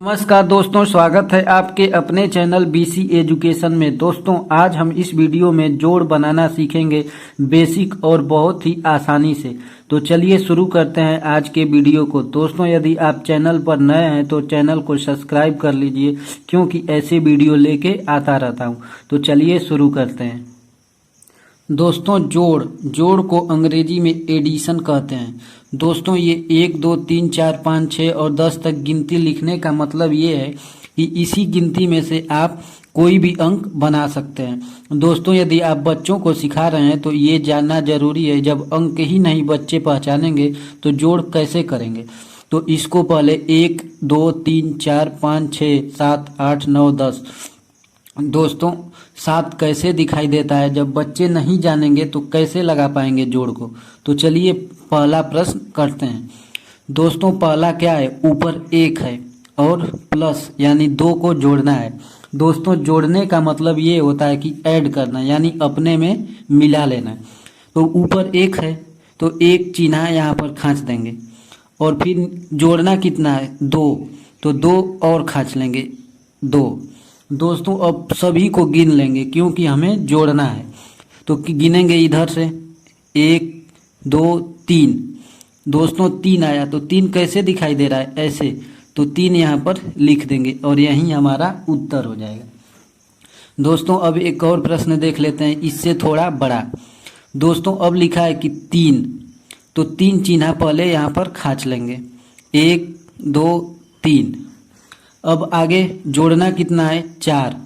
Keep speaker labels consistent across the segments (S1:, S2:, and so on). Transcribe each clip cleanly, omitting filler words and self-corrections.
S1: नमस्कार दोस्तों, स्वागत है आपके अपने चैनल बीसी एजुकेशन में। दोस्तों, आज हम इस वीडियो में जोड़ बनाना सीखेंगे बेसिक और बहुत ही आसानी से। तो चलिए शुरू करते हैं आज के वीडियो को। दोस्तों, यदि आप चैनल पर नए हैं तो चैनल को सब्सक्राइब कर लीजिए, क्योंकि ऐसे वीडियो लेके आता रहता हूं। तो चलिए शुरू करते हैं। दोस्तों, जोड़ को अंग्रेजी में एडिशन कहते हैं। दोस्तों, ये 1 2 3 4 5 6 और 10 तक गिनती लिखने का मतलब ये है कि इसी गिनती में से आप कोई भी अंक बना सकते हैं। दोस्तों, यदि आप बच्चों को सिखा रहे हैं तो ये जानना जरूरी है, जब अंक ही नहीं बच्चे पहचानेंगे तो जोड़ कैसे करेंगे। तो इसको पहले 1 2 3 4 5 6 7 8 9 10। दोस्तों, 7 कैसे दिखाई देता है, जब बच्चे नहीं जानेंगे तो कैसे लगा पाएंगे जोड़ को। तो चलिए पहला प्रश्न करते हैं। दोस्तों, पहला क्या है, ऊपर 1 है और प्लस यानी 2 को जोड़ना है। दोस्तों, जोड़ने का मतलब ये होता है कि ऐड करना, यानी अपने में मिला लेना। तो ऊपर 1 है तो 1 चिन्ह यहाँ पर खींच देंगे, और फिर जोड़ना कितना है, 2, तो 2 और खींच लेंगे, 2। दोस्तों, अब सभी को गिन लेंगे क्योंकि हमें जोड़ना है। तो गिनेंगे इधर से 1 2 3। दोस्तों, 3 आया तो 3 कैसे दिखाई दे रहा है, ऐसे। तो 3 यहाँ पर लिख देंगे और यही हमारा उत्तर हो जाएगा। दोस्तों, अब एक और प्रश्न देख लेते हैं, इससे थोड़ा बड़ा। दोस्तों, अब लिखा है कि 3, तो 3 चिन्ह पहले यहाँ पर खींच लेंगे, 1 2 3। अब आगे जोड़ना कितना है, 4।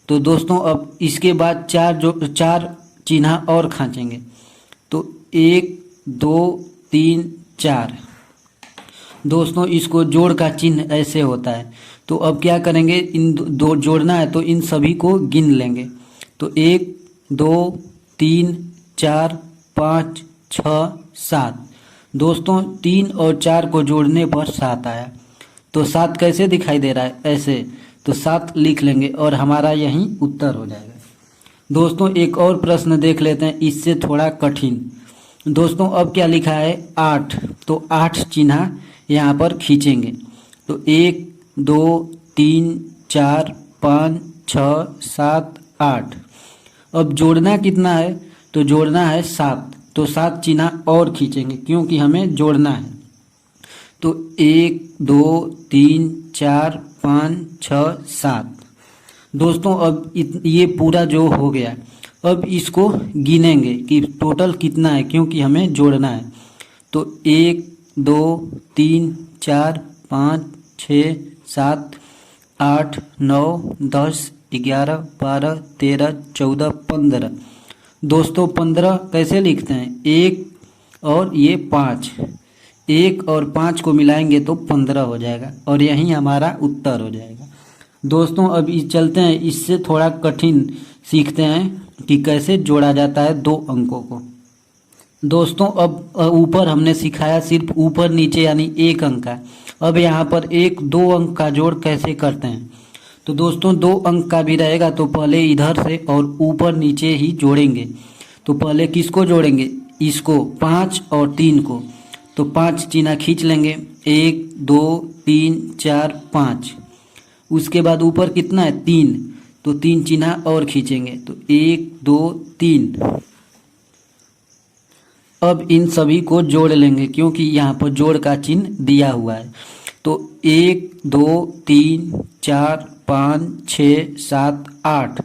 S1: तो दोस्तों, अब इसके बाद 4 चिन्ह और खींचेंगे, तो 1 2 3 4। दोस्तों, इसको जोड़ का चिन्ह ऐसे होता है। तो अब क्या करेंगे, इन दो जोड़ना है तो इन सभी को गिन लेंगे। तो 1 2 3 4 5 6 7। दोस्तों, 3 और 4 को जोड़ने पर 7 आया। तो 7 कैसे दिखाई दे रहा है, ऐसे। तो 7 लिख लेंगे और हमारा यही उत्तर हो जाएगा। दोस्तों, एक और प्रश्न देख लेते हैं, इससे थोड़ा कठिन। दोस्तों, अब क्या लिखा है, 8। तो 8 चिन्ह यहाँ पर खींचेंगे, तो 1 2 3 4 5 6 7 8। अब जोड़ना कितना है, तो जोड़ना है 7। तो 7 चिन्ह और खींचेंगे क्योंकि हमें जोड़ना है। तो 1 2 3 4 5 6 7। दोस्तों, अब ये पूरा जो हो गया, अब इसको गिनेंगे कि टोटल कितना है, क्योंकि हमें जोड़ना है। तो 1 2 3 4 5 6 7 8 9 10 11 12 13 14 15। दोस्तों, 15 कैसे लिखते हैं, 1 और ये 5, 1 और 5 को मिलाएंगे तो 15 हो जाएगा और यही हमारा उत्तर हो जाएगा। दोस्तों, अब चलते हैं, इससे थोड़ा कठिन सीखते हैं कि कैसे जोड़ा जाता है 2 अंकों को। दोस्तों, अब ऊपर हमने सिखाया सिर्फ ऊपर नीचे यानी 1 अंक का। अब यहाँ पर 1 2 अंक का जोड़ कैसे करते हैं। तो दोस्तों, 2 अंक का भी रहेगा तो पहले इधर से और ऊपर नीचे ही जोड़ेंगे। तो पहले किसको जोड़ेंगे, इसको, 5 और 3 को। तो 5 चिन्ह खींच लेंगे, 1 2 3 4 5। उसके बाद ऊपर कितना है, 3। तो 3 चिन्ह और खींचेंगे, तो 1 2 3। अब इन सभी को जोड़ लेंगे क्योंकि यहाँ पर जोड़ का चिन्ह दिया हुआ है। तो 1 2 3 4 5 6 7 8।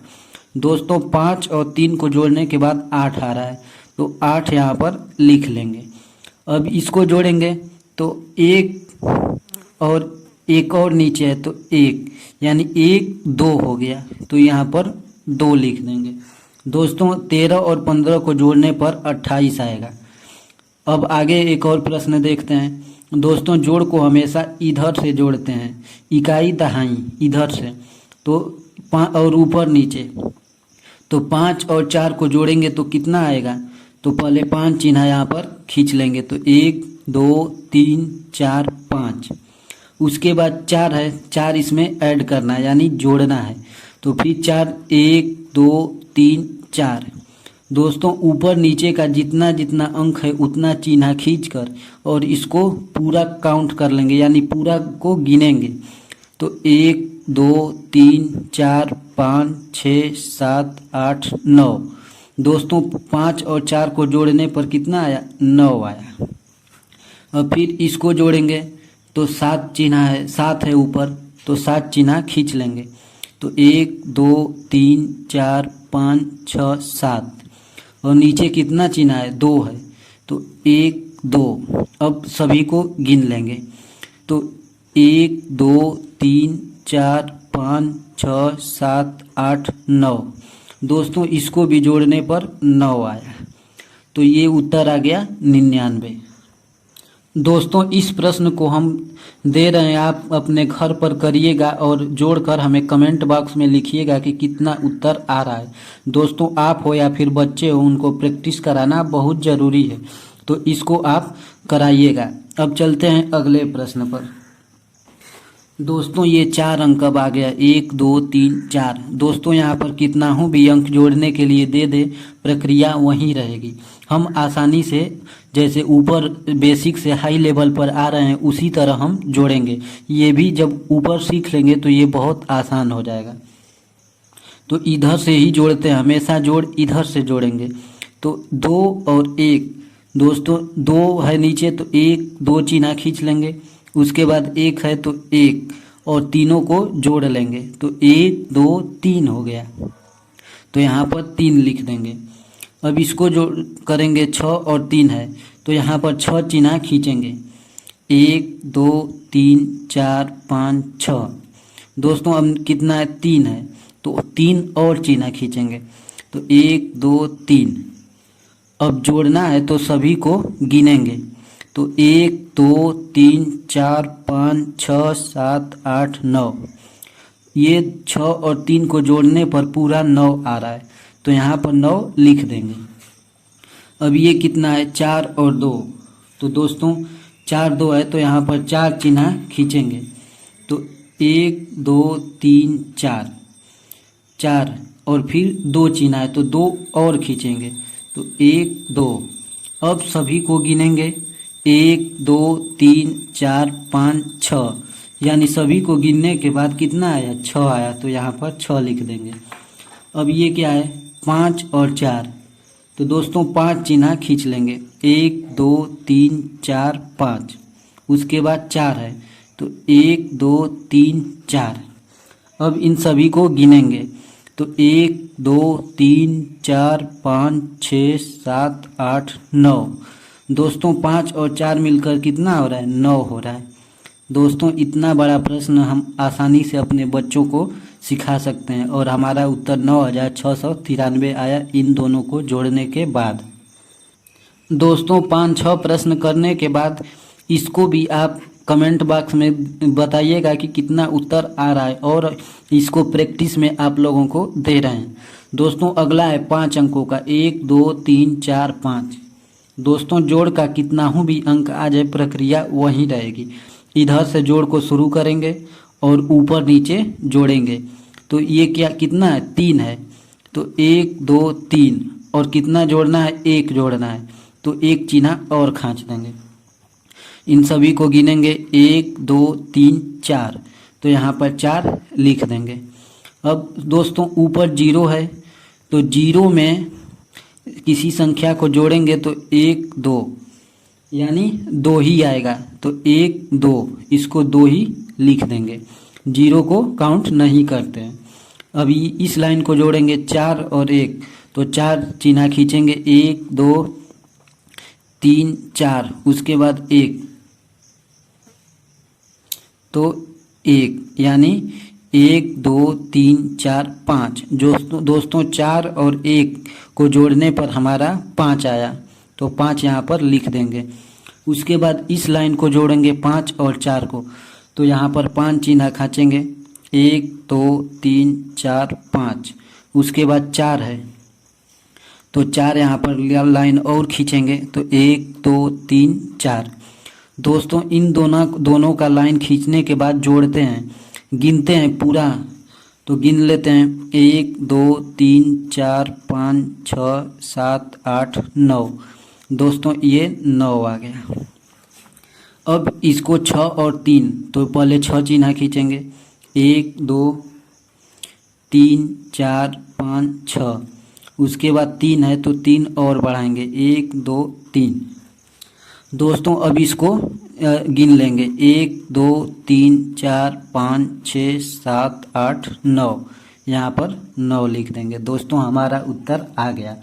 S1: दोस्तों, 5 और 3 को जोड़ने के बाद 8 आ रहा है, तो 8 यहाँ पर लिख लेंगे। अब इसको जोड़ेंगे तो 1 और 1 और नीचे है तो 1, यानी 1 2 हो गया, तो यहाँ पर 2 लिख देंगे। दोस्तों, 13 और 15 को जोड़ने पर 28 आएगा। अब आगे एक और प्रश्न देखते हैं। दोस्तों, जोड़ को हमेशा इधर से जोड़ते हैं, इकाई दहाई इधर से, तो और ऊपर नीचे। तो 5 और 4 को जोड़ेंगे तो कितना आएगा, तो पहले 5 चिन्ह यहाँ पर खींच लेंगे, तो 1 2 3 4 5। उसके बाद 4 है, 4 इसमें ऐड करना है यानी जोड़ना है। तो फिर 4 1 2 3 4। दोस्तों, ऊपर नीचे का जितना जितना अंक है उतना चिन्ह खींचकर और इसको पूरा काउंट कर लेंगे, यानी पूरा को गिनेंगे। तो 1 2 3 4 5 6 7 8 9। दोस्तों 5 और 4 को जोड़ने पर कितना आया? 9 आया। अब फिर इसको जोड़ेंगे तो 7 चिन्ह है, 7 है ऊपर, तो 7 चिन्ह खींच लेंगे। तो 1 2 3 4 5 6 7 और नीचे कितना चिन्ह है? 2 है, तो 1 2। अब सभी को गिन लेंगे तो 1 2 3 4 5 6 7 8 9। दोस्तों इसको भी जोड़ने पर 9 आया, तो ये उत्तर आ गया 99। दोस्तों इस प्रश्न को हम दे रहे हैं, आप अपने घर पर करिएगा और जोड़कर हमें कमेंट बॉक्स में लिखिएगा कि कितना उत्तर आ रहा है। दोस्तों आप हो या फिर बच्चे हो, उनको प्रैक्टिस कराना बहुत ज़रूरी है, तो इसको आप कराइएगा। अब चलते हैं अगले प्रश्न पर। दोस्तों ये 4 अंक अब आ गया, 1 2 3 4। दोस्तों यहाँ पर कितना हूँ भी अंक जोड़ने के लिए दे दे, प्रक्रिया वहीं रहेगी। हम आसानी से जैसे ऊपर बेसिक से हाई लेवल पर आ रहे हैं उसी तरह हम जोड़ेंगे। ये भी जब ऊपर सीख लेंगे तो ये बहुत आसान हो जाएगा। तो इधर से ही जोड़ते हैं, हमेशा जोड़ इधर से जोड़ेंगे। तो 2 और 1, दोस्तों 2 है नीचे तो 1 2 चिन्ह खींच लेंगे। उसके बाद 1 है तो 1 और तीनों को जोड़ लेंगे तो 1 2 3 हो गया, तो यहाँ पर 3 लिख देंगे। अब इसको जो करेंगे 6 और 3 है तो यहाँ पर 6 चिन्ह खींचेंगे, 1 2 3 4 5 6। दोस्तों अब कितना है? 3 है, तो 3 और चिन्ह खींचेंगे तो 1 2 3। अब जोड़ना है तो सभी को गिनेंगे तो 1 2 3 4 5 6 7 8 9। ये 6 और 3 को जोड़ने पर पूरा 9 आ रहा है, तो यहाँ पर 9 लिख देंगे। अब ये कितना है? 4 और 2। तो दोस्तों 4 2 है तो यहाँ पर 4 चिन्ह खींचेंगे तो 1 2 3 4 4 और फिर 2 चिन्ह है तो 2 और खींचेंगे तो 1 2। अब सभी को गिनेंगे 1 2 3 4 5 6, यानी सभी को गिनने के बाद कितना आया? 6 आया, तो यहाँ पर 6 लिख देंगे। अब ये क्या है? 5 और 4। तो दोस्तों 5 चिन्ह खींच लेंगे, 1 2 3 4 5। उसके बाद 4 है तो 1 2 3 4। अब इन सभी को गिनेंगे तो 1 2 3 4 5 6 7 8 9। दोस्तों 5 और 4 मिलकर कितना हो रहा है? 9 हो रहा है। दोस्तों इतना बड़ा प्रश्न हम आसानी से अपने बच्चों को सिखा सकते हैं और हमारा उत्तर 9693 आया इन दोनों को जोड़ने के बाद। दोस्तों 5-6 प्रश्न करने के बाद इसको भी आप कमेंट बॉक्स में बताइएगा कि कितना उत्तर आ रहा है, और इसको प्रैक्टिस में आप लोगों को दे रहे हैं। दोस्तों अगला है 5 अंकों का, 1 2 3 4 5। दोस्तों जोड़ का कितना हूँ भी अंक आ जाए, प्रक्रिया वहीं रहेगी। इधर से जोड़ को शुरू करेंगे और ऊपर नीचे जोड़ेंगे। तो ये क्या कितना है? 3 है, तो 1 2 3 और कितना जोड़ना है? 1 जोड़ना है, तो 1 चिन्ह और खींच देंगे। इन सभी को गिनेंगे 1 2 3 4, तो यहाँ पर 4 लिख देंगे। अब दोस्तों ऊपर 0 है तो 0 में किसी संख्या को जोड़ेंगे तो 1 2, यानी 2 ही आएगा, तो 1 2 इसको 2 ही लिख देंगे, 0 को काउंट नहीं करते हैं। अभी इस लाइन को जोड़ेंगे 4 और 1, तो 4 चिन्ह खींचेंगे, 1 2 3 4। उसके बाद 1 तो 1, यानी 1 2 3 4 5। दोस्तों 4 और 1 को जोड़ने पर हमारा 5 आया, तो 5 यहाँ पर लिख देंगे। उसके बाद इस लाइन को जोड़ेंगे 5 और 4 को, तो यहाँ पर 5 चिन्ह खींचेंगे, 1 2 3 4 5। उसके बाद 4 है तो 4 यहाँ पर लाइन और खींचेंगे, तो 1 2 3 4। दोस्तों इन दोनों का लाइन खींचने के बाद जोड़ते हैं, गिनते हैं पूरा, तो गिन लेते हैं 1 2 3 4 5 6 7 8 9। दोस्तों ये 9 आ गया। अब इसको 6 और 3, तो पहले 6 चिन्ह खींचेंगे, 1 2 3 4 5 6। उसके बाद 3 है तो 3 और बढ़ाएंगे, 1 2 3। दोस्तों अब इसको गिन लेंगे, 1 2 3 4 5 6 7 8 9। यहाँ पर 9 लिख देंगे। दोस्तों हमारा उत्तर आ गया।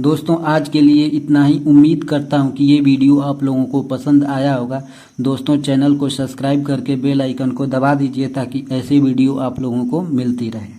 S1: दोस्तों आज के लिए इतना ही। उम्मीद करता हूँ कि ये वीडियो आप लोगों को पसंद आया होगा। दोस्तों चैनल को सब्सक्राइब करके बेल आइकन को दबा दीजिए ताकि ऐसी वीडियो आप लोगों को मिलती रहे।